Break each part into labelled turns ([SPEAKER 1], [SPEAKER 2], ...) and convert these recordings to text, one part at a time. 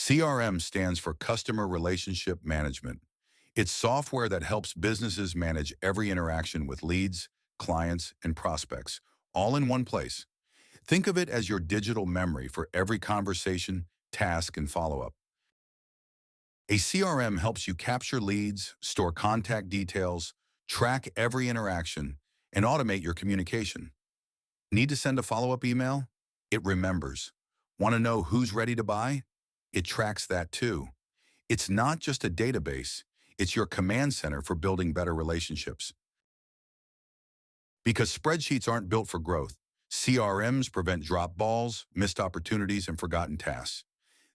[SPEAKER 1] CRM stands for Customer Relationship Management. It's software that helps businesses manage every interaction with leads, clients, and prospects, all in one place. Think of it as your digital memory for every conversation, task, and follow-up. A CRM helps you capture leads, store contact details, track every interaction, and automate your communication. Need to send a follow-up email? It remembers. Want to know who's ready to buy? It tracks that too. It's not just a database, it's your command center for building better relationships. Because spreadsheets aren't built for growth, CRMs prevent drop balls, missed opportunities, and forgotten tasks.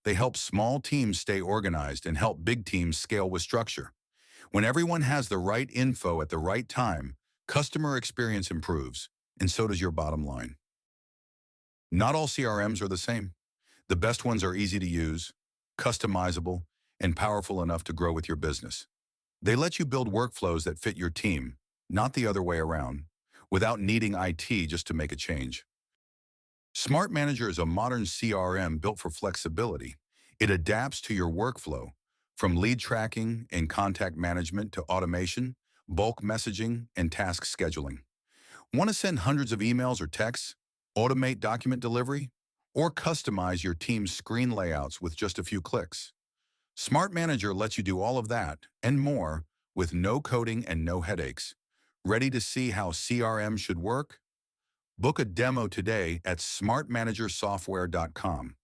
[SPEAKER 1] They help small teams stay organized and help big teams scale with structure. When everyone has the right info at the right time, customer experience improves, and so does your bottom line. Not all CRMs are the same. The best ones are easy to use, customizable, and powerful enough to grow with your business. They let you build workflows that fit your team, not the other way around, without needing IT just to make a change. Smart Manager is a modern CRM built for flexibility. It adapts to your workflow, from lead tracking and contact management to automation, bulk messaging, and task scheduling. Want to send hundreds of emails or texts, automate document delivery, or customize your team's screen layouts with just a few clicks? Smart Manager lets you do all of that and more with no coding and no headaches. Ready to see how CRM should work? Book a demo today at smartmanagersoftware.com.